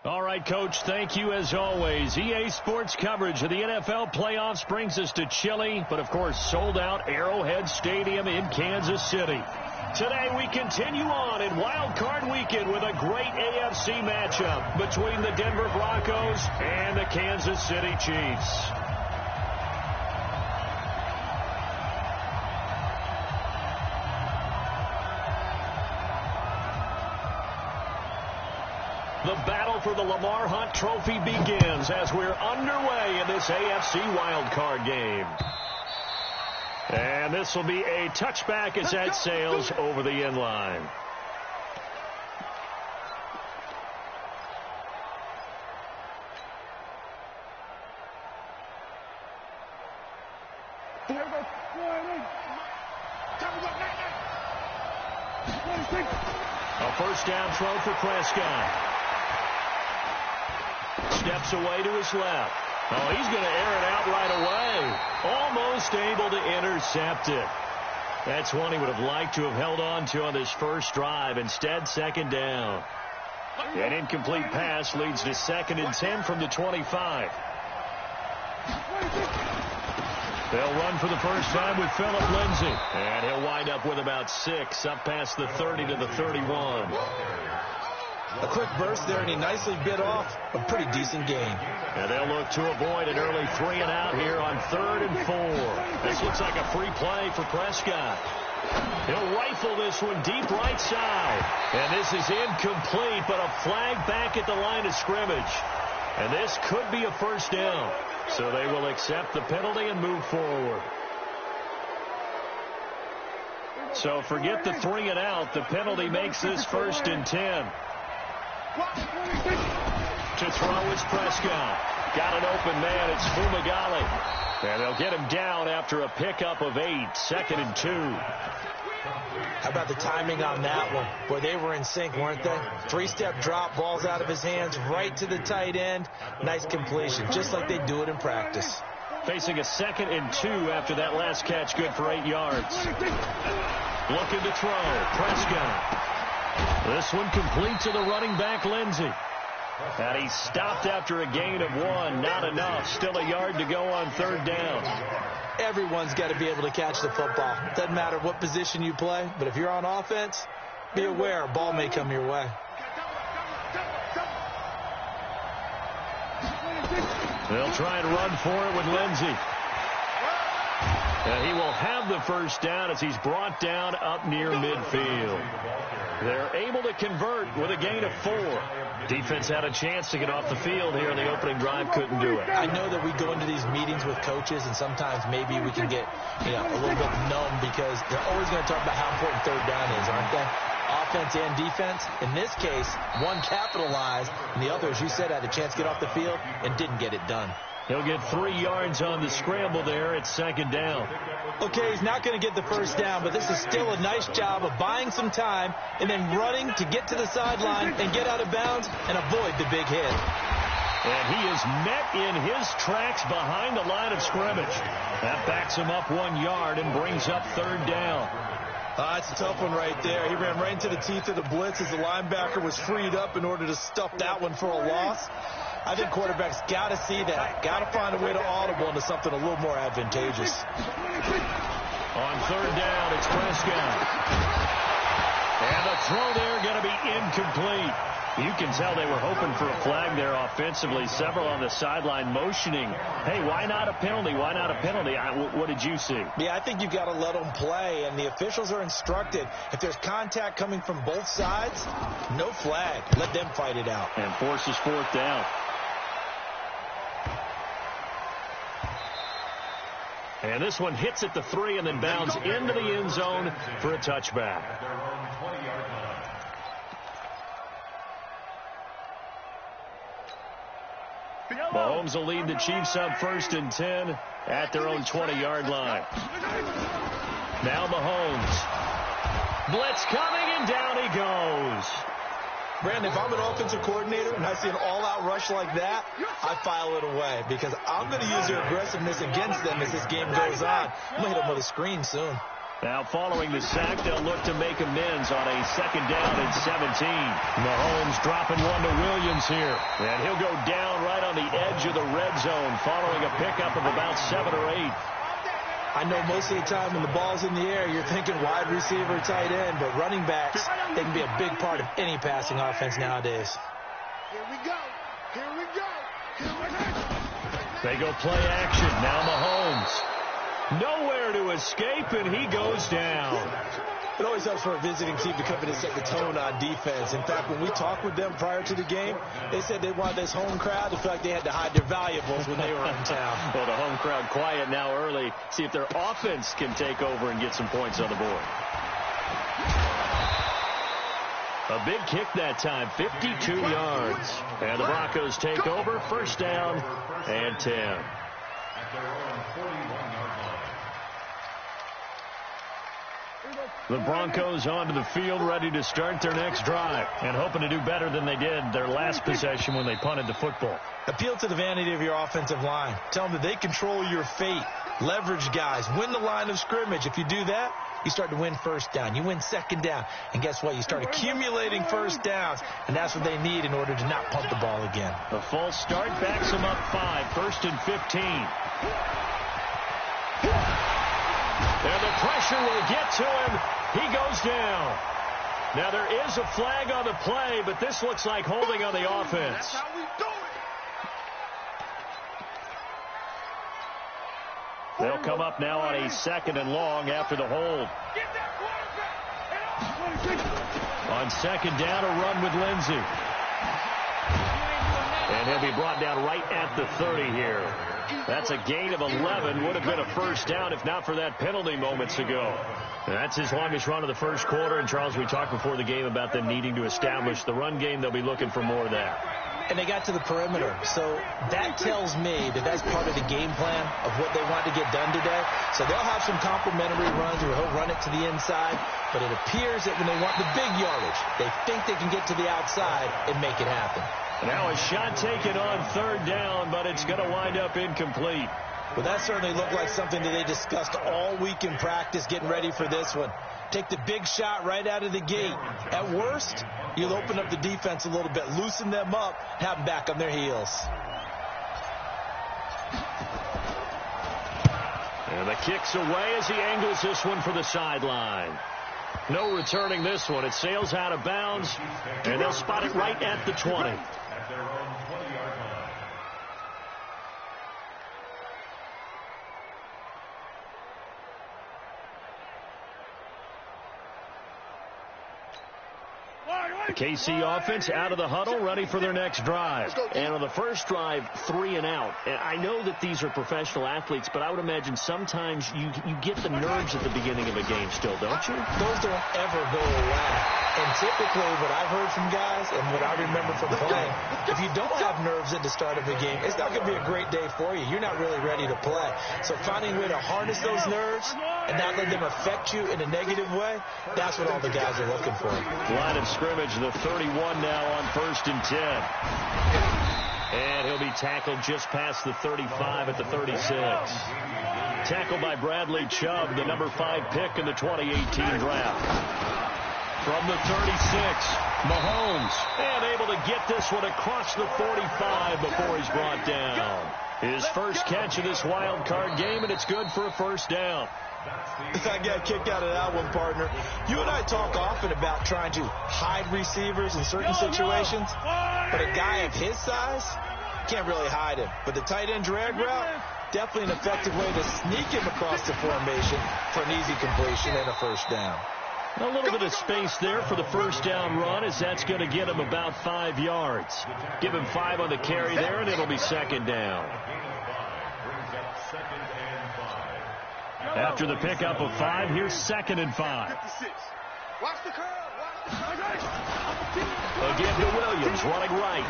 All right, Coach, thank you as always. EA Sports coverage of the NFL playoffs brings us to chilly, but of course sold-out Arrowhead Stadium in Kansas City. Today we continue on in WildCard Weekend with a great AFC matchup between the Denver Broncos and the Kansas City Chiefs. The battle for the Lamar Hunt Trophy begins as we're underway in this AFC wildcard game. And this will be a touchback as that sails over the end line. A first down throw for Prescott. Steps away to his left. Oh, he's going to air it out right away. Almost able to intercept it. That's one he would have liked to have held on to on this first drive. Instead, second down. An incomplete pass leads to 2nd and 10 from the 25. They'll run for the first time with Phillip Lindsay. And he'll wind up with about 6 up past the 30 to the 31. A quick burst there, and he nicely bit off a pretty decent gain. And they'll look to avoid an early 3-and-out here on 3rd and 4. This looks like a free play for Prescott. He'll rifle this one deep right side. And this is incomplete, but a flag back at the line of scrimmage. And this could be a first down. So they will accept the penalty and move forward. So forget the 3-and-out. The penalty makes this 1st and 10. To throw is Prescott. Got an open man. It's Fumagalli. And they'll get him down after a pickup of 8. 2nd and 2. How about the timing on that one? Boy, they were in sync, weren't they? 3-step drop, balls out of his hands, right to the tight end. Nice completion, just like they do it in practice. Facing a 2nd and 2 after that last catch, good for 8 yards. Looking to throw. Prescott. This one complete to the running back, Lindsay. And he stopped after a gain of 1. Not enough. Still a yard to go on 3rd down. Everyone's got to be able to catch the football. Doesn't matter what position you play, but if you're on offense, be aware a ball may come your way. They'll try and run for it with Lindsay. And he will have the first down as he's brought down up near midfield. They're able to convert with a gain of 4. Defense had a chance to get off the field here in the opening drive, couldn't do it. I know that we go into these meetings with coaches, and sometimes maybe we can get a little bit numb because they're always going to talk about how important 3rd down is, aren't they? Offense and defense. In this case, one capitalized, and the other, as you said, had a chance to get off the field and didn't get it done. He'll get 3 yards on the scramble there. It's 2nd down. Okay, he's not going to get the first down, but this is still a nice job of buying some time and then running to get to the sideline and get out of bounds and avoid the big hit. And he is met in his tracks behind the line of scrimmage. That backs him up 1 yard and brings up 3rd down. That's a tough one right there. He ran right into the teeth of the blitz as the linebacker was freed up in order to stuff that one for a loss. I think quarterbacks got to see that. Got to find a way to audible into something a little more advantageous. On 3rd down, it's Prescott. And the throw there going to be incomplete. You can tell they were hoping for a flag there offensively. Several on the sideline motioning, hey, why not a penalty? Why not a penalty? What did you see? Yeah, I think you've got to let them play, and the officials are instructed. If there's contact coming from both sides, no flag. Let them fight it out. And forces 4th down. And this one hits at the 3 and then bounds into the end zone for a touchback. Mahomes will lead the Chiefs up 1st and 10 at their own 20-yard line. Now Mahomes. Blitz coming, and down he goes. Brandon, if I'm an offensive coordinator and I see an all-out rush like that, I file it away because I'm going to use their aggressiveness against them as this game goes on. I'm going to hit them with a screen soon. Now following the sack, they'll look to make amends on a 2nd down and 17. Mahomes dropping one to Williams here. And he'll go down right on the edge of the red zone following a pickup of about 7 or 8. I know most of the time when the ball's in the air, you're thinking wide receiver, tight end, but running backs, they can be a big part of any passing offense nowadays. Here we go. Here we go. Here we go. They go play action. Now Mahomes. Nowhere to escape, and he goes down. It always helps for a visiting team to come in and set the tone on defense. In fact, when we talked with them prior to the game, they said they wanted this home crowd to feel like they had to hide their valuables when they were in town. Well, the home crowd quiet now early. See if their offense can take over and get some points on the board. A big kick that time, 52 yards. And the Broncos take over, 1st down and 10. The Broncos onto the field, ready to start their next drive, and hoping to do better than they did their last possession when they punted the football. Appeal to the vanity of your offensive line. Tell them that they control your fate. Leverage guys. Win the line of scrimmage. If you do that, you start to win 1st down. You win 2nd down. And guess what? You start accumulating 1st downs, and that's what they need in order to not punt the ball again. A false start backs them up 5, 1st and 15. And the pressure will get to him. He goes down. Now there is a flag on the play, but this looks like holding on the offense. That's how we do it. They'll come up now on a 2nd and long after the hold. Get that quarterback. On 2nd down, a run with Lindsey. And he'll be brought down right at the 30 here. That's a gain of 11. Would have been a 1st down if not for that penalty moments ago. And that's his longest run of the 1st quarter. And, Charles, we talked before the game about them needing to establish the run game. They'll be looking for more of that. And they got to the perimeter. So that tells me that that's part of the game plan of what they want to get done today. So they'll have some complementary runs where he'll run it to the inside. But it appears that when they want the big yardage, they think they can get to the outside and make it happen. Now a shot taken on 3rd down, but it's going to wind up incomplete. Well, that certainly looked like something that they discussed all week in practice, getting ready for this one. Take the big shot right out of the gate. At worst, you'll open up the defense a little bit, loosen them up, have them back on their heels. And the kick's away as he angles this one for the sideline. No returning this one. It sails out of bounds, and they'll spot it right at the 20. The KC offense out of the huddle, ready for their next drive. And on the first drive, 3 and out. And I know that these are professional athletes, but I would imagine sometimes you get the nerves at the beginning of a game still, don't you? Those don't ever go away. And typically what I've heard from guys and what I remember from playing, if you don't have nerves at the start of a game, it's not going to be a great day for you. You're not really ready to play. So finding a way to harness those nerves and not let them affect you in a negative way, that's what all the guys are looking for. Line of scrimmage, the 31 now on 1st and 10. And he'll be tackled just past the 35 at the 36. Tackled by Bradley Chubb, the number 5 pick in the 2018 draft. From the 36, Mahomes, and able to get this one across the 45 before he's brought down. His first catch of this wild card game, and it's good for a 1st down. I got kicked out of that one, partner. You and I talk often about trying to hide receivers in certain situations, but a guy of his size can't really hide him. But the tight end drag route, definitely an effective way to sneak him across the formation for an easy completion and a 1st down. A little bit of space there for the 1st down run, as that's going to get him about 5 yards. Give him 5 on the carry there, and it'll be 2nd down. After the pickup of 5, here's 2nd and 5. Watch the curl. Again to Williams, running right.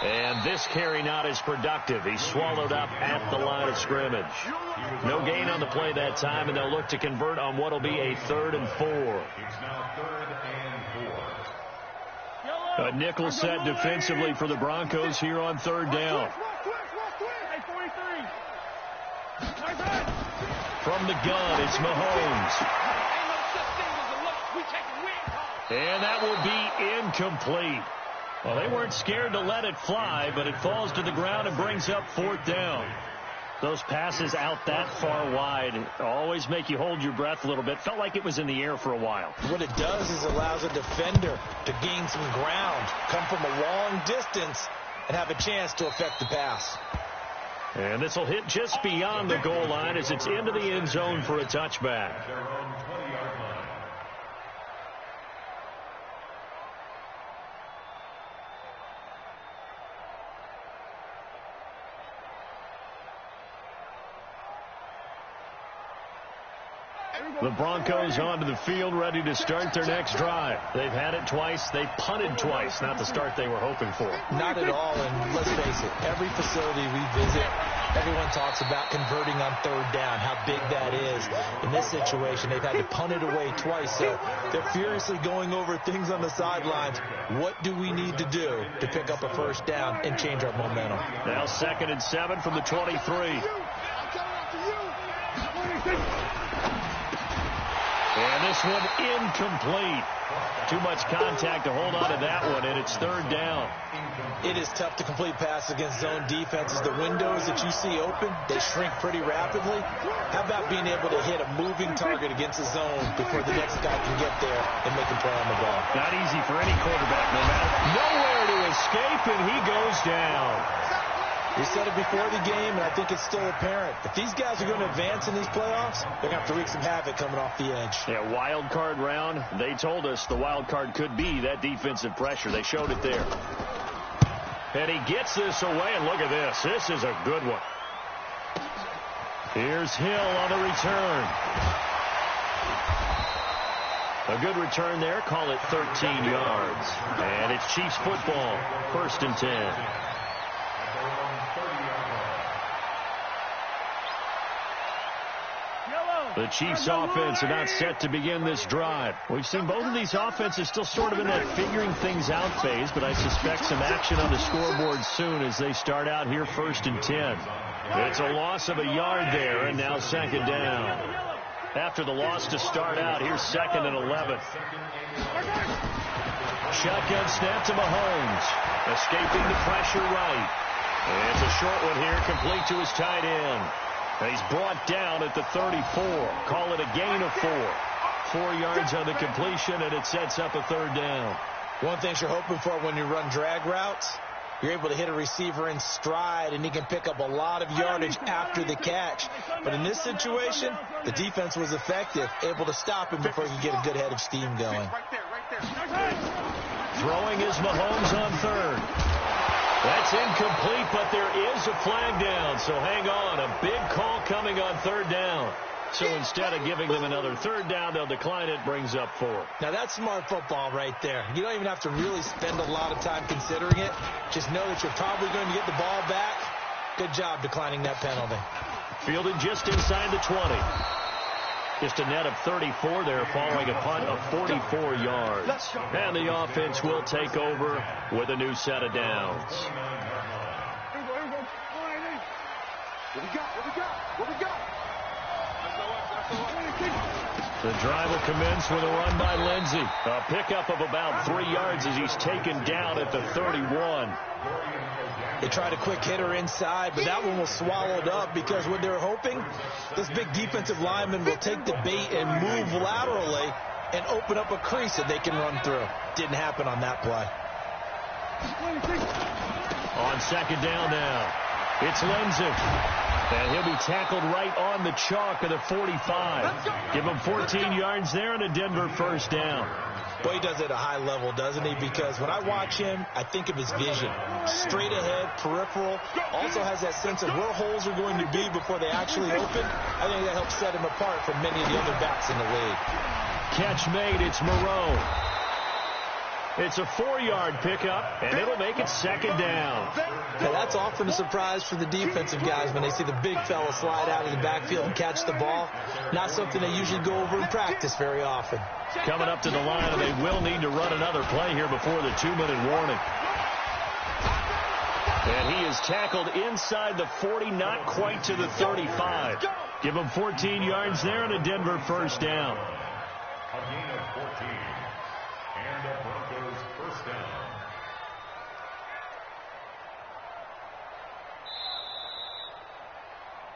And this carry not as productive. He's swallowed up at the line of scrimmage. No gain on the play that time, and they'll look to convert on what will be a 3rd and 4. A nickel set defensively for the Broncos here on 3rd down. From the gun, it's Mahomes. And that will be incomplete. Well, they weren't scared to let it fly, but it falls to the ground and brings up 4th down. Those passes out that far wide always make you hold your breath a little bit. Felt like it was in the air for a while. What it does is allows a defender to gain some ground, come from a long distance, and have a chance to affect the pass. And this will hit just beyond the goal line as it's into the end zone for a touchback. The Broncos onto the field, ready to start their next drive. They've had it twice. They've punted twice. Not the start they were hoping for. Not at all, and let's face it, every facility we visit, everyone talks about converting on 3rd down, how big that is. In this situation, they've had to punt it away twice, so they're furiously going over things on the sidelines. What do we need to do to pick up a 1st down and change our momentum? Now 2nd and 7 from the 23. And this one incomplete. Too much contact to hold on to that one, and it's 3rd down. It is tough to complete passes against zone defenses. The windows that you see open, they shrink pretty rapidly. How about being able to hit a moving target against a zone before the next guy can get there and make a play on the ball? Not easy for any quarterback, no matter. Nowhere to escape, and he goes down. We said it before the game, and I think it's still apparent. If these guys are going to advance in these playoffs, they're going to have to wreak some havoc coming off the edge. Yeah, wild card round. They told us the wild card could be that defensive pressure. They showed it there. And he gets this away, and look at this. This is a good one. Here's Hill on the return. A good return there. Call it 13 yards. And it's Chiefs football. 1st and 10. The Chiefs offense are not set to begin this drive. We've seen both of these offenses still sort of in that figuring things out phase, but I suspect some action on the scoreboard soon as they start out here 1st and 10. It's a loss of a yard there, and now 2nd down. After the loss to start out, here's 2nd and 11. Shotgun snap to Mahomes. Escaping the pressure right. And it's a short one here, complete to his tight end. And he's brought down at the 34. Call it a gain of 4. 4 yards on the completion, and it sets up a 3rd down. One thing you're hoping for when you run drag routes, you're able to hit a receiver in stride, and he can pick up a lot of yardage after the catch. But in this situation, the defense was effective, able to stop him before he could get a good head of steam going. Throwing is Mahomes on 3rd. That's incomplete, but there is a flag down, so hang on. A big call coming on 3rd down. So instead of giving them another 3rd down, they'll decline it, brings up 4. Now that's smart football right there. You don't even have to really spend a lot of time considering it. Just know that you're probably going to get the ball back. Good job declining that penalty. Fielded just inside the 20. Just a net of 34 there following a punt of 44 yards. And the offense will take over with a new set of downs. The drive will commence with a run by Lindsey. A pickup of about 3 yards as he's taken down at the 31. They tried a quick hitter inside, but that one was swallowed up because what they're hoping, this big defensive lineman will take the bait and move laterally and open up a crease that they can run through. Didn't happen on that play. On 2nd down now, it's Lindsey. And he'll be tackled right on the chalk of the 45. Give him 14 yards there and a Denver 1st down. Boy, he does it at a high level, doesn't he? Because when I watch him, I think of his vision. Straight ahead, peripheral. Also has that sense of where holes are going to be before they actually open. I think that helps set him apart from many of the other backs in the league. Catch made. It's Moreau. It's a 4-yard pickup, and it'll make it 2nd down. Now, that's often a surprise for the defensive guys when they see the big fella slide out of the backfield and catch the ball. Not something they usually go over in practice very often. Coming up to the line, and they will need to run another play here before the 2-minute warning. And he is tackled inside the 40, not quite to the 35. Give him 14 yards there and a Denver 1st down.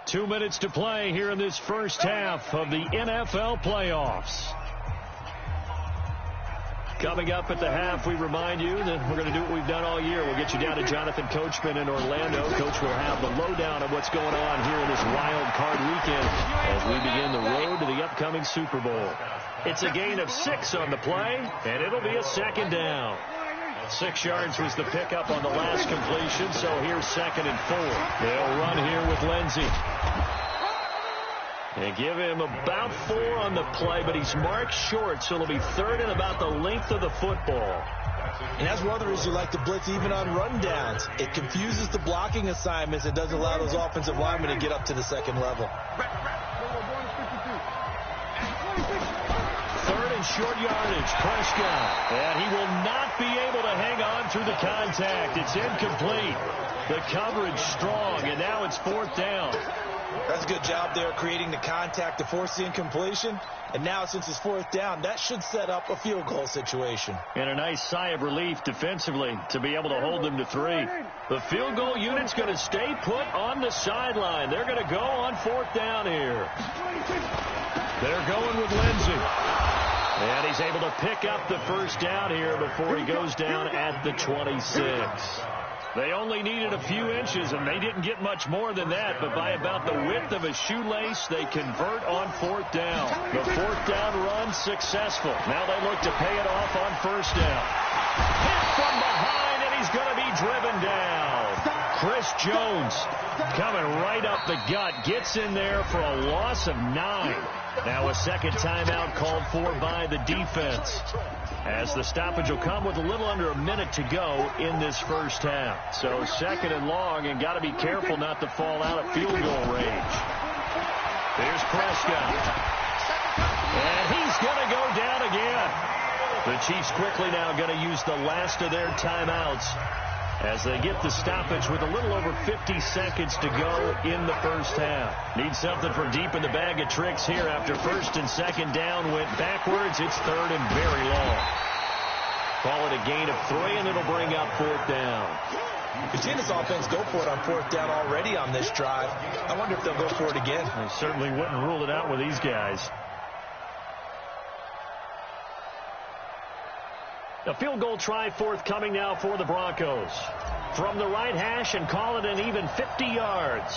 2 minutes to play here in this first half of the NFL playoffs. Coming up at the half, we remind you that we're going to do what we've done all year. We'll get you down to Jonathan Coachman in Orlando. Coach will have the lowdown of what's going on here in this wild card weekend as we begin the road to the upcoming Super Bowl. It's a gain of 6 on the play, and it'll be a second down. 6 yards was the pickup on the last completion, so here's 2nd and 4. They'll run here with Lindsey. They give him about 4 on the play, but he's marked short, so it'll be 3rd and about the length of the football. And that's one of the reasons you like to blitz even on rundowns. It confuses the blocking assignments. It doesn't allow those offensive linemen to get up to the second level. 3rd and short yardage, Prescott. And he will not be able to hang on through the contact. It's incomplete. The coverage strong, and now it's 4th down. That's a good job there creating the contact to force the incompletion. And now since it's 4th down, that should set up a field goal situation. And a nice sigh of relief defensively to be able to hold them to 3. The field goal unit's going to stay put on the sideline. They're going to go on 4th down here. They're going with Lindsey. And he's able to pick up the first down here before he goes down at the 26. They only needed a few inches, and they didn't get much more than that. But by about the width of a shoelace, they convert on 4th down. The 4th down run successful. Now they look to pay it off on 1st down. Hit from behind, and he's going to be driven down. Chris Jones coming right up the gut. Gets in there for a loss of 9. Now a second timeout called for by the defense, as the stoppage will come with a little under a minute to go in this first half. So 2nd and long, and got to be careful not to fall out of field goal range. Here's Prescott. And he's going to go down again. The Chiefs quickly now going to use the last of their timeouts as they get the stoppage with a little over 50 seconds to go in the first half. Need something from deep in the bag of tricks here after 1st and 2nd down went backwards. It's 3rd and very long. Call it a gain of 3, and it'll bring up 4th down. We've seen this offense go for it on 4th down already on this drive. I wonder if they'll go for it again. They certainly wouldn't rule it out with these guys. A field goal try forthcoming now for the Broncos. From the right hash, and call it an even 50 yards.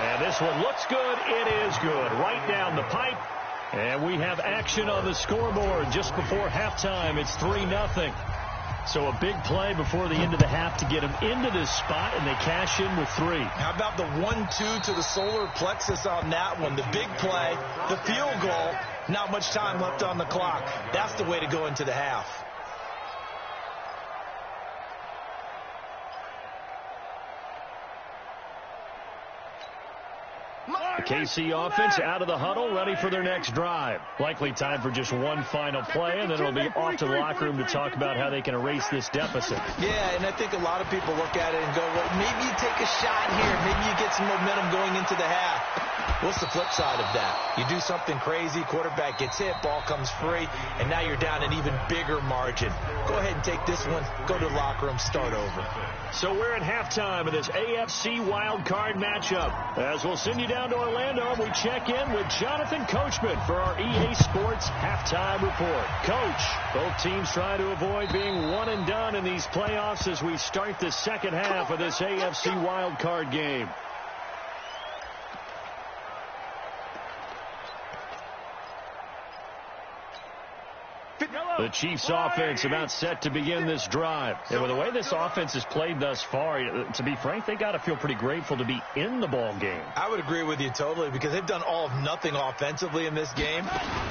And this one looks good. It is good. Right down the pipe. And we have action on the scoreboard just before halftime. It's 3-0. So a big play before the end of the half to get them into this spot, and they cash in with 3. How about the 1-2 to the solar plexus on that one? The big play, the field goal, not much time left on the clock. That's the way to go into the half. The KC offense out of the huddle, ready for their next drive. Likely time for just one final play, and then it'll be off to the locker room to talk about how they can erase this deficit. Yeah, and I think a lot of people look at it and go, well, maybe you take a shot here. Maybe you get some momentum going into the half. What's the flip side of that? You do something crazy, quarterback gets hit, ball comes free, and now you're down an even bigger margin. Go ahead and take this one, go to the locker room, start over. So we're at halftime of this AFC wildcard matchup. As we'll send you down to Orlando, we check in with Jonathan Coachman for our EA Sports halftime report. Coach, both teams try to avoid being one and done in these playoffs as we start the second half of this AFC wildcard game. The Chiefs offense about set to begin this drive. And with the way this offense has played thus far, to be frank, they got to feel pretty grateful to be in the ball game. I would agree with you totally, because they've done all of nothing offensively in this game,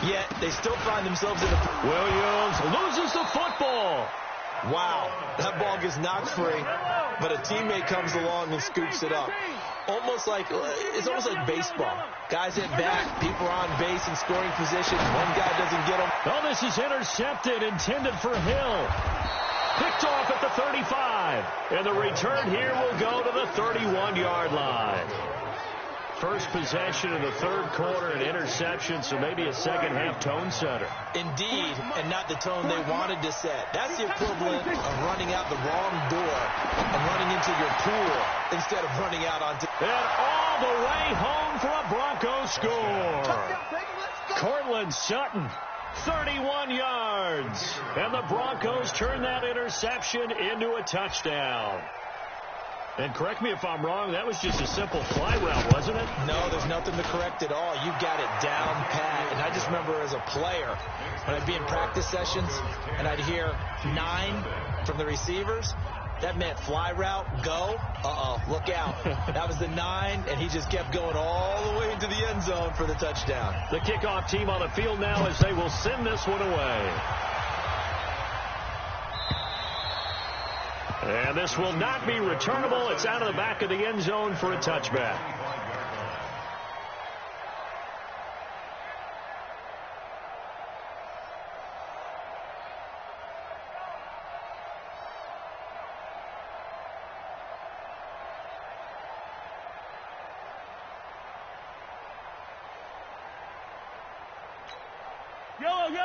yet they still find themselves in a... Williams loses the football. Wow, that ball gets knocked free, but a teammate comes along and scoops it up. It's almost like baseball. Guys at bat, people are on base in scoring position. One guy doesn't get them. Oh, this is intercepted, intended for Hill. Picked off at the 35. And the return here will go to the 31-yard line. First possession of the third quarter, an interception, so maybe a second-half tone setter. Indeed, and not the tone they wanted to set. That's the equivalent of running out the wrong door and running into your pool instead of running out onto... And all the way home for a Broncos score. Cortland Sutton, 31 yards. And the Broncos turn that interception into a touchdown. And correct me if I'm wrong, that was just a simple fly route, wasn't it? No, there's nothing to correct at all. You got it down pat. And I just remember as a player, when I'd be in practice sessions and I'd hear 9 from the receivers, that meant fly route, go. Look out. That was the 9, and he just kept going all the way into the end zone for the touchdown. The kickoff team on the field now as they will send this one away. And this will not be returnable. It's out of the back of the end zone for a touchback.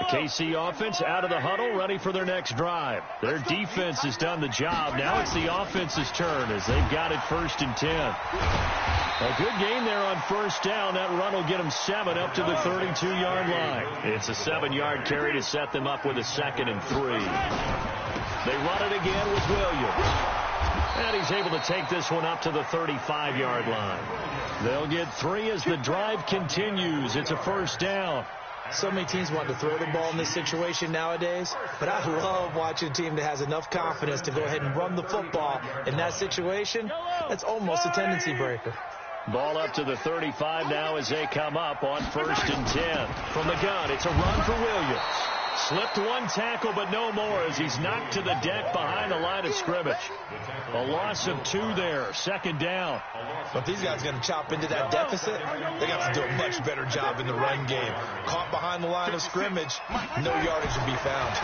KC offense out of the huddle, ready for their next drive. Their defense has done the job. Now it's the offense's turn as they've got it 1st and 10. A good game there on first down. That run will get them 7 up to the 32-yard line. It's a 7-yard carry to set them up with a 2nd and 3. They run it again with Williams. And he's able to take this one up to the 35-yard line. They'll get 3 as the drive continues. It's a first down. So many teams want to throw the ball in this situation nowadays, but I love watching a team that has enough confidence to go ahead and run the football in that situation. That's almost a tendency breaker. Ball up to the 35 now as they come up on 1st and 10. From the gun, it's a run for Williams. Slipped one tackle, but no more as he's knocked to the deck behind the line of scrimmage. A loss of 2 there, 2nd down. But these guys are going to chop into that deficit. They got to do a much better job in the run game. Caught behind the line of scrimmage, no yardage will be found.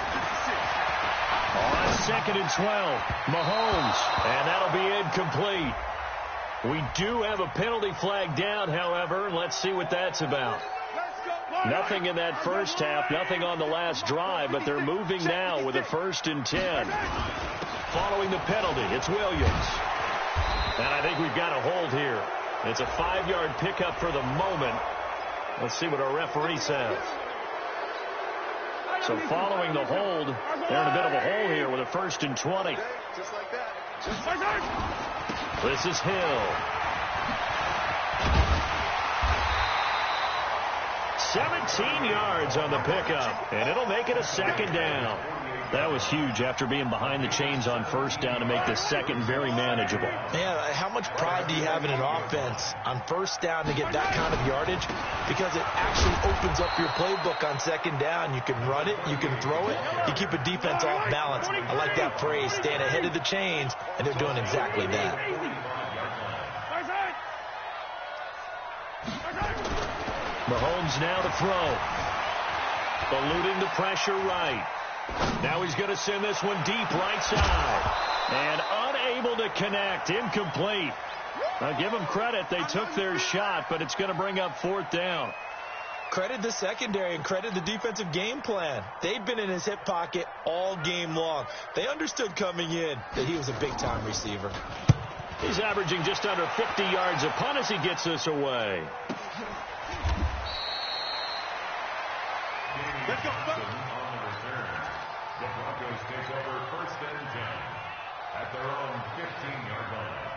On 2nd and 12, Mahomes, and that'll be incomplete. We do have a penalty flag down, however. Let's see what that's about. Nothing in that first half, nothing on the last drive, but they're moving now with a 1st and 10. Following the penalty, it's Williams. And I think we've got a hold here. It's a 5-yard pickup for the moment. Let's see what our referee says. So following the hold, they're in a bit of a hole here with a 1st and 20. Just like that. Just like that. This is Hill. 17 yards on the pickup, and it'll make it a 2nd down. That was huge after being behind the chains on 1st down to make this 2nd very manageable. Man, how much pride do you have in an offense on 1st down to get that kind of yardage? Because it actually opens up your playbook on 2nd down. You can run it, you can throw it, you keep a defense off balance. I like that phrase, staying ahead of the chains, and they're doing exactly that. Mahomes now to throw. Eluding the pressure right. Now he's going to send this one deep right side. And unable to connect. Incomplete. I'll give them credit. They took their shot, but it's going to bring up 4th down. Credit the secondary and credit the defensive game plan. They've been in his hip pocket all game long. They understood coming in that he was a big-time receiver. He's averaging just under 50 yards a punt as he gets this away. Let's go. On the return, the Broncos take over 1st and 10 at their own 15-yard line.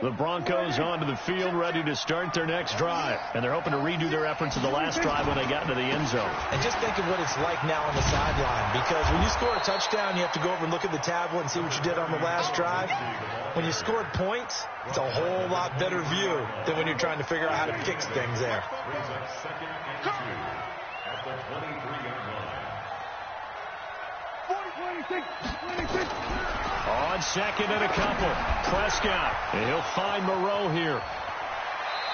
The Broncos onto the field, ready to start their next drive. And they're hoping to redo their efforts of the last drive when they got into the end zone. And just think of what it's like now on the sideline. Because when you score a touchdown, you have to go over and look at the tablet and see what you did on the last drive. When you scored points, it's a whole lot better view than when you're trying to figure out how to fix things there. Brings up 2nd and 2 at the 23-yard line. 26. On 2nd and a couple. Prescott. And he'll find Moreau here.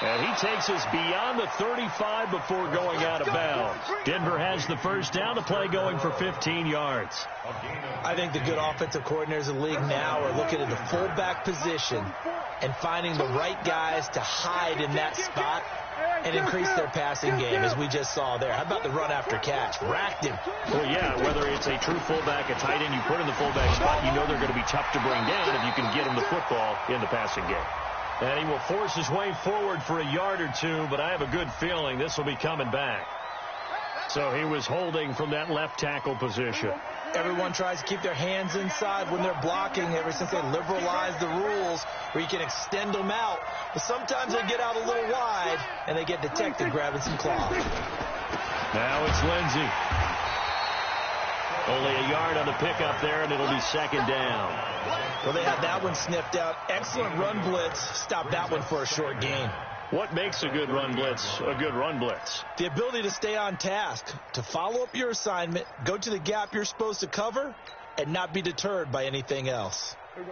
And he takes us beyond the 35 before going out of bounds. Denver has the first down. The play going for 15 yards. I think the good offensive coordinators in the league now are looking at the fullback position and finding the right guys to hide in that spot and increase their passing game, as we just saw there. How about the run after catch? Racked him. Well, yeah, whether it's a true fullback, a tight end you put in the fullback spot, you know they're going to be tough to bring down if you can get them the football in the passing game. And he will force his way forward for a yard or two, but I have a good feeling this will be coming back. So he was holding from that left tackle position. Everyone tries to keep their hands inside when they're blocking ever since they liberalized the rules where you can extend them out. But sometimes they get out a little wide, and they get detected grabbing some claws. Now it's Lindsey. Only a yard on the pickup there, and it'll be second down. Well, they had that one sniffed out. Excellent run blitz. Stopped that one for a short gain. What makes a good run blitz a good run blitz? The ability to stay on task, to follow up your assignment, go to the gap you're supposed to cover, and not be deterred by anything else. You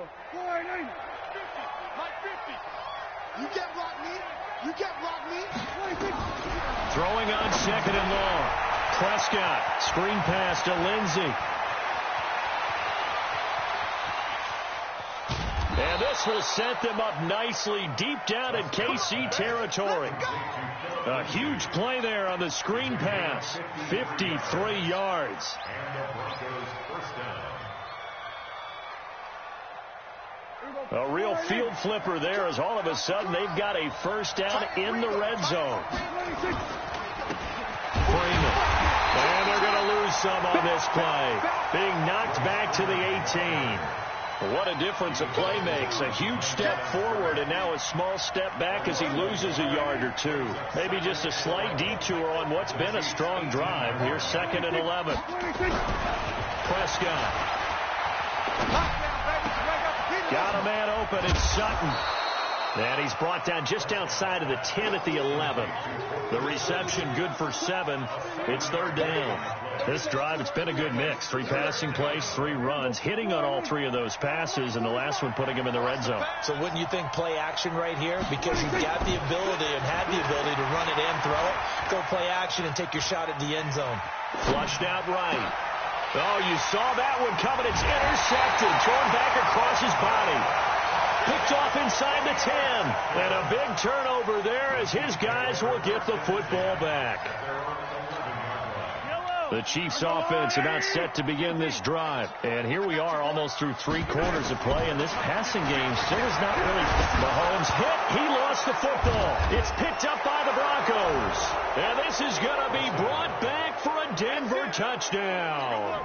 can't block me. You can't block me. Throwing on second and long. Prescott, screen pass to Lindsey. And this will set them up nicely deep down in KC territory. A huge play there on the screen pass. 53 yards. A real field flipper there as all of a sudden they've got a first down in the red zone. Freeman. And they're going to lose some on this play. Being knocked back to the 18. What a difference a play makes. A huge step forward and now a small step back as he loses a yard or two. Maybe just a slight detour on what's been a strong drive. Here's second and 11. Prescott. Got a man open. It's Sutton. And he's brought down just outside of the 10 at the 11. The reception good for 7. It's third down. This drive, it's been a good mix. 3 passing plays, 3 runs, hitting on all 3 of those passes, and the last one putting him in the red zone. So wouldn't you think play action right here? Because you've got the ability and had the ability to run it and throw it. Go play action and take your shot at the end zone. Flushed out right. Oh, you saw that one coming. It's intercepted. Thrown back across his body. Picked off inside the 10. And a big turnover there as his guys will get the football back. The Chiefs offense about set to begin this drive. And here we are almost through 3 quarters of play, and this passing game still is not really. Mahomes hit. He lost the football. It's picked up by the Broncos. And this is going to be brought back for a Denver touchdown.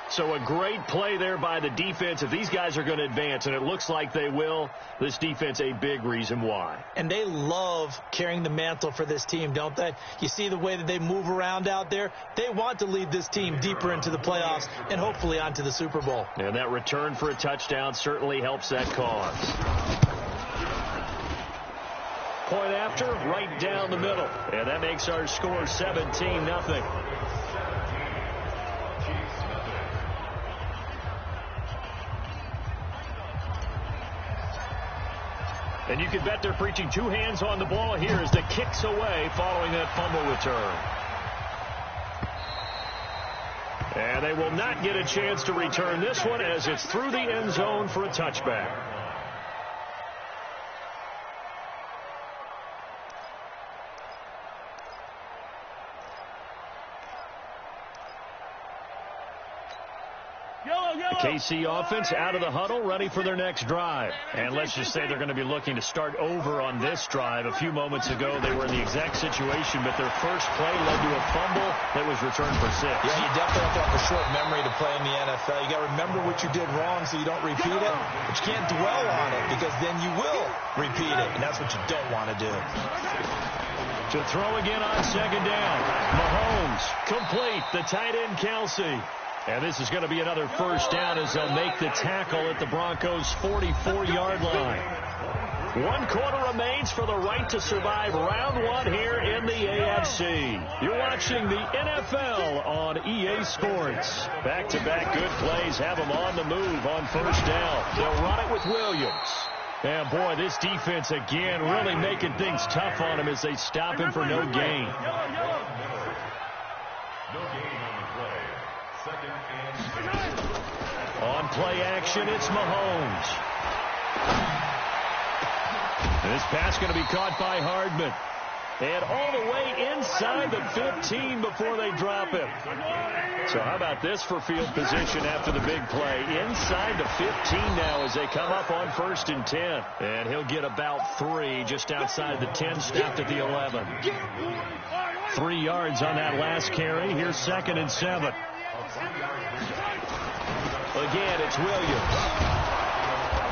So a great play there by the defense. If these guys are going to advance, and it looks like they will, this defense a big reason why. And they love carrying the mantle for this team, don't they? You see the way that they move around out there? They want to lead this team deeper into the playoffs and hopefully onto the Super Bowl. And that return for a touchdown certainly helps that cause. Point after, right down the middle. And that makes our score 17-0. And you can bet they're preaching 2 hands on the ball here as the kicks away following that fumble return. And they will not get a chance to return this one as it's through the end zone for a touchback. The KC offense out of the huddle, ready for their next drive. And let's just say they're going to be looking to start over on this drive. A few moments ago, they were in the exact situation, but their first play led to a fumble that was returned for 6. Yeah, you definitely have to have a short memory to play in the NFL. You got to remember what you did wrong so you don't repeat it, but you can't dwell on it because then you will repeat it, and that's what you don't want to do. To throw again on second down. Mahomes, complete. The tight end, Kelsey. And this is going to be another first down as they'll make the tackle at the Broncos' 44-yard line. 1 quarter remains for the right to survive round 1 here in the AFC. You're watching the NFL on EA Sports. Back-to-back good plays have them on the move on first down. They'll run it with Williams. And, boy, this defense, again, really making things tough on him as they stop him for no gain. No gain on the play. Second and 10. On play action, it's Mahomes. This pass going to be caught by Hardman. And all the way inside the 15 before they drop him. So how about this for field position after the big play? Inside the 15 now as they come up on 1st and 10. And he'll get about 3 just outside the 10, stopped at the 11. 3 yards on that last carry. Here's 2nd and 7. Again, it's Williams.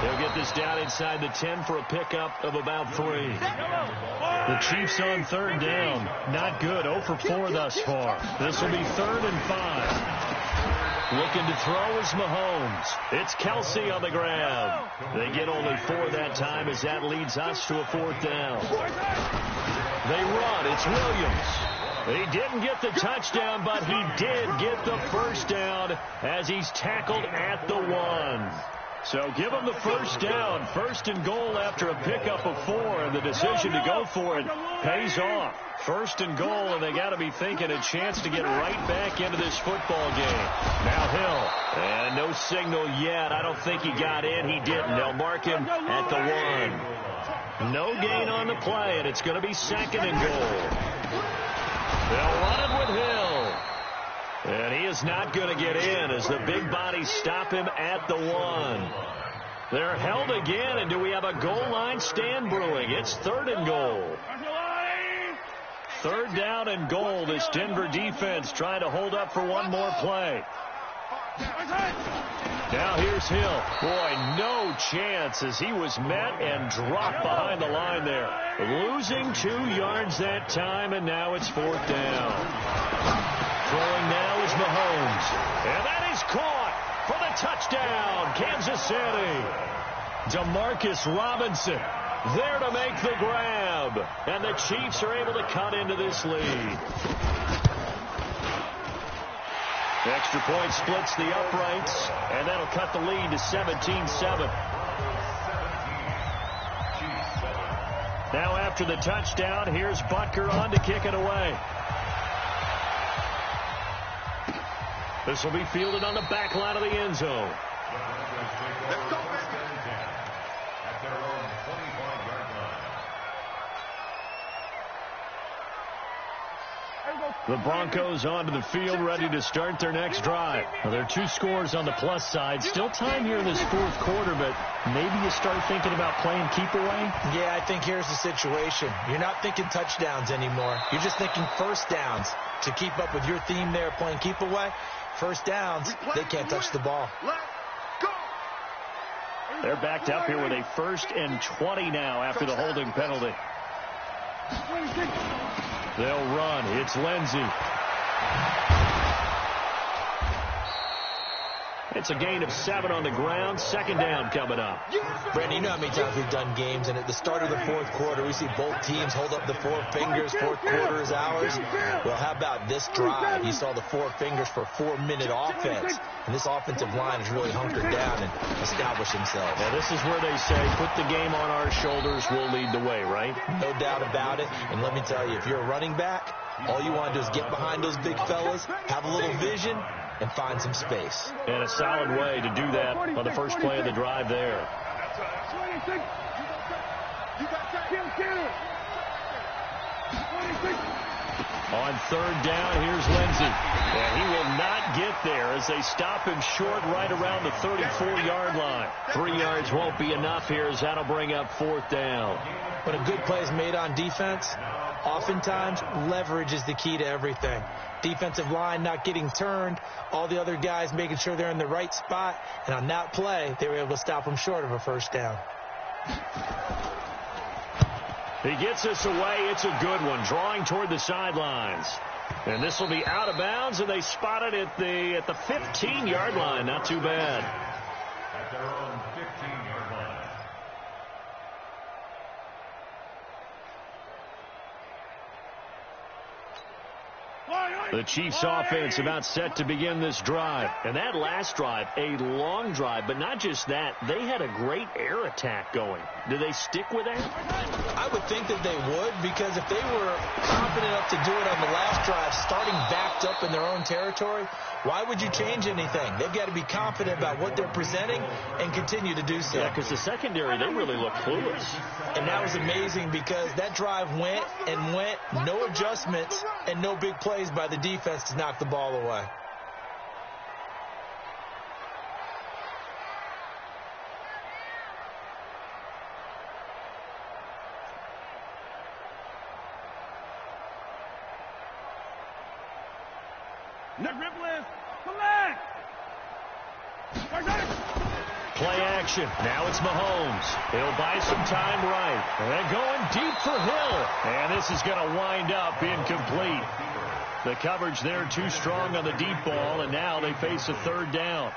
They'll get this down inside the 10 for a pickup of about 3. The Chiefs on 3rd down. Not good. 0 for 4 thus far. This will be 3rd and 5. Looking to throw is Mahomes. It's Kelsey on the grab. They get only 4 that time as that leads us to a 4th down. They run. It's Williams. He didn't get the touchdown, but he did get the 1st down as he's tackled at the 1. So give him the 1st down. 1st and goal after a pickup of 4, and the decision to go for it pays off. 1st and goal, and they got to be thinking a chance to get right back into this football game. Now Hill, and no signal yet. I don't think he got in. He didn't. They'll mark him at the 1. No gain on the play, and it's going to be 2nd and goal. They'll run it with Hill. And he is not going to get in as the big bodies stop him at the 1. They're held again, and do we have a goal line stand brewing? It's 3rd and goal. 3rd down and goal. This Denver defense trying to hold up for one more play. Now here's Hill. Boy, no chance as he was met and dropped behind the line there. Losing 2 yards that time, and now it's 4th down. Throwing now is Mahomes. And that is caught for the touchdown, Kansas City. Demarcus Robinson there to make the grab. And the Chiefs are able to cut into this lead. The extra point splits the uprights, and that'll cut the lead to 17-7. Now after the touchdown, here's Butker on to kick it away. This will be fielded on the back line of the end zone. Let's go. At their own 25-yard line. The Broncos onto the field, ready to start their next drive. Well, there are 2 scores on the plus side. Still time here in this 4th quarter, but maybe you start thinking about playing keep away? Yeah, I think here's the situation. You're not thinking touchdowns anymore. You're just thinking 1st downs to keep up with your theme there, playing keep away. 1st downs, they can't touch the ball. They're backed up here with a 1st and 20 now after the holding penalty. They'll run. It's Lindsey. It's a gain of 7 on the ground. 2nd down coming up. Brandon, you know how many times we've done games, and at the start of the 4th quarter, we see both teams hold up the 4 fingers. 4th quarter is ours. Well, how about this drive? You saw the 4 fingers for a 4-minute offense, and this offensive line has really hunkered down and established themselves. Now, this is where they say, put the game on our shoulders, we'll lead the way, right? No doubt about it. And let me tell you, if you're a running back, all you want to do is get behind those big fellas, have a little vision, and find some space. And a solid way to do that on the first play of the drive there. On 3rd down, here's Lindsey. And he will not get there as they stop him short right around the 34-yard line. 3 yards won't be enough here as that'll bring up 4th down. When a good play is made on defense, oftentimes leverage is the key to everything. Defensive line not getting turned, all the other guys making sure they're in the right spot, and on that play, they were able to stop him short of a 1st down. He gets us away. It's a good one, drawing toward the sidelines. And this will be out of bounds, and they spot it at the 15-yard line. Not too bad. At their own 15-yard line. The Chiefs offense about set to begin this drive. And that last drive, a long drive, but not just that. They had a great air attack going. Do they stick with that? I would think that they would, because if they were confident enough to do it on the last drive, starting backed up in their own territory, why would you change anything? They've got to be confident about what they're presenting and continue to do so. Yeah, because the secondary, they really look clueless. And that was amazing because that drive went and went, no adjustments and no big plays by the defense to knock the ball away. Play action. Now it's Mahomes. He'll buy some time right. And going deep for Hill. And this is going to wind up incomplete. The coverage there too strong on the deep ball, and now they face a third down.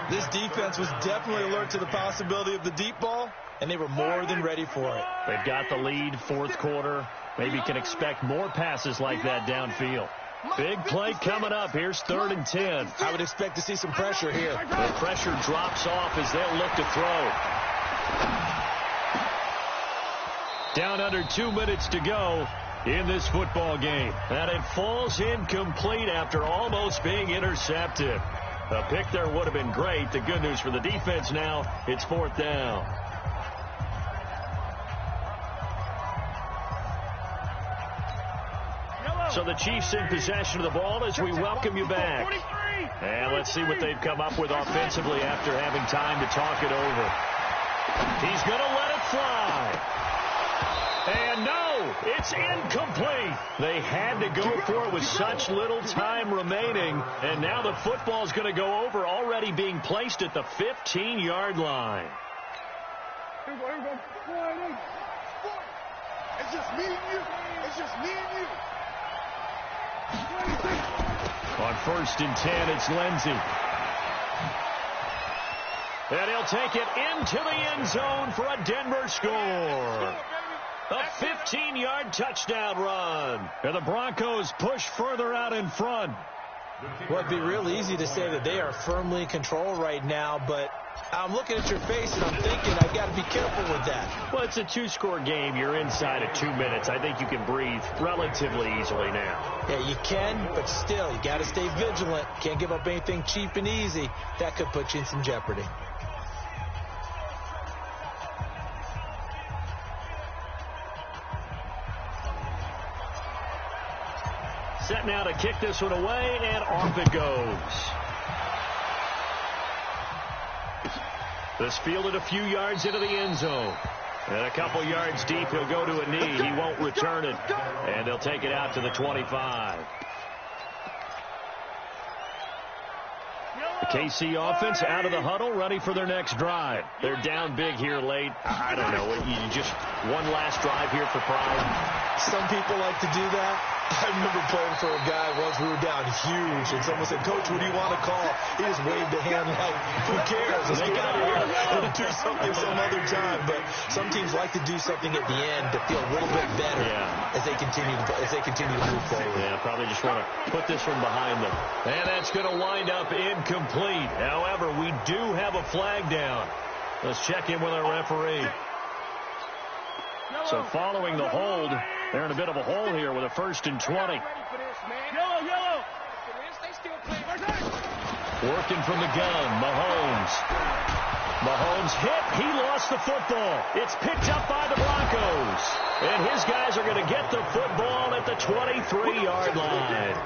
This defense was definitely alert to the possibility of the deep ball, and they were more than ready for it. They've got the lead, fourth quarter. Maybe can expect more passes like that downfield. Big play coming up. Here's 3rd and 10. I would expect to see some pressure here. The pressure drops off as they'll look to throw. Down under 2 minutes to go in this football game. And it falls incomplete after almost being intercepted. A pick there would have been great. The good news for the defense now, it's 4th down. So the Chiefs in possession of the ball as we welcome you back. And let's see what they've come up with offensively after having time to talk it over. He's going to let it fly. And no, it's incomplete. They had to go for it with such little time remaining. And now the football's going to go over, already being placed at the 15-yard line. Here we go. It's just me and you. It's just me and you. On 1st and 10, it's Lindsey. And he'll take it into the end zone for a Denver score. A 15-yard touchdown run. And the Broncos push further out in front. Well, it'd be real easy to say that they are firmly in control right now, but I'm looking at your face and I'm thinking I've got to be careful with that. Well, it's a 2-score game. You're inside of 2 minutes. I think you can breathe relatively easily now. Yeah, you can, but still, you got to stay vigilant. Can't give up anything cheap and easy. That could put you in some jeopardy. Set now to kick this one away, and off it goes. This fielded a few yards into the end zone. And a couple yards deep, he'll go to a knee. He won't return it. And they'll take it out to the 25. The KC offense out of the huddle, ready for their next drive. They're down big here late. I don't know. You just one last drive here for pride. Some people like to do that. I remember playing for a guy once. We were down huge, and someone said, "Coach, what do you want to call?" He just waved a hand like, "Who cares? Let's get out of here and do something some other time." But some teams like to do something at the end to feel a little bit better as they continue to move forward. Yeah, probably just want to put this one behind them. And that's going to wind up incomplete. However, we do have a flag down. Let's check in with our referee. So following the hold, they're in a bit of a hole here with a 1st and 20. Yellow. Working from the gun, Mahomes. Mahomes hit. He lost the football. It's picked up by the Broncos. And his guys are going to get the football at the 23-yard line.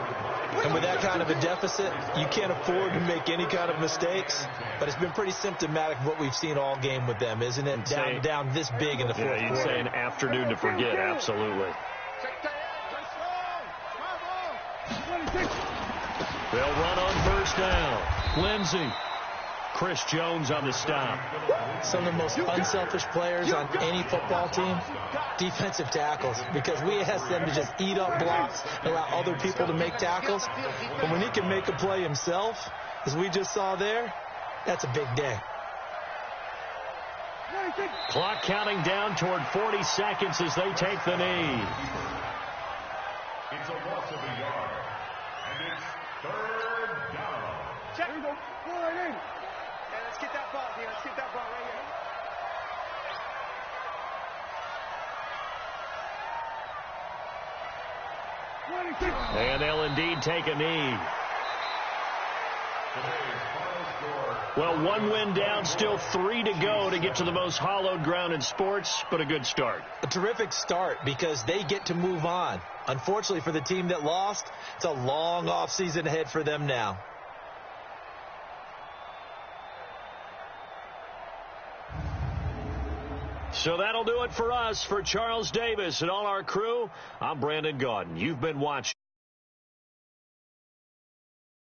And with that kind of a deficit, you can't afford to make any kind of mistakes. But it's been pretty symptomatic of what we've seen all game with them, isn't it? Down this big in the fourth quarter. You'd say an afternoon to forget, absolutely. They'll run on 1st down. Lindsey. Chris Jones on the stop. Some of the most unselfish players on any football team, defensive tackles, because we ask them to just eat up blocks and allow other people to make tackles. But when he can make a play himself, as we just saw there, that's a big day. Clock counting down toward 40 seconds as they take the knee. It's a loss of a yard. And it's third down. Check. Here we go. Go right in. Yeah, let's get that ball here. Let's get that ball right here. And they'll indeed take a knee. Well, one win down, still 3 to go to get to the most hallowed ground in sports, but a good start. A terrific start because they get to move on. Unfortunately for the team that lost, it's a long offseason ahead for them now. So that'll do it for us. For Charles Davis and all our crew, I'm Brandon Gaudin. You've been watching.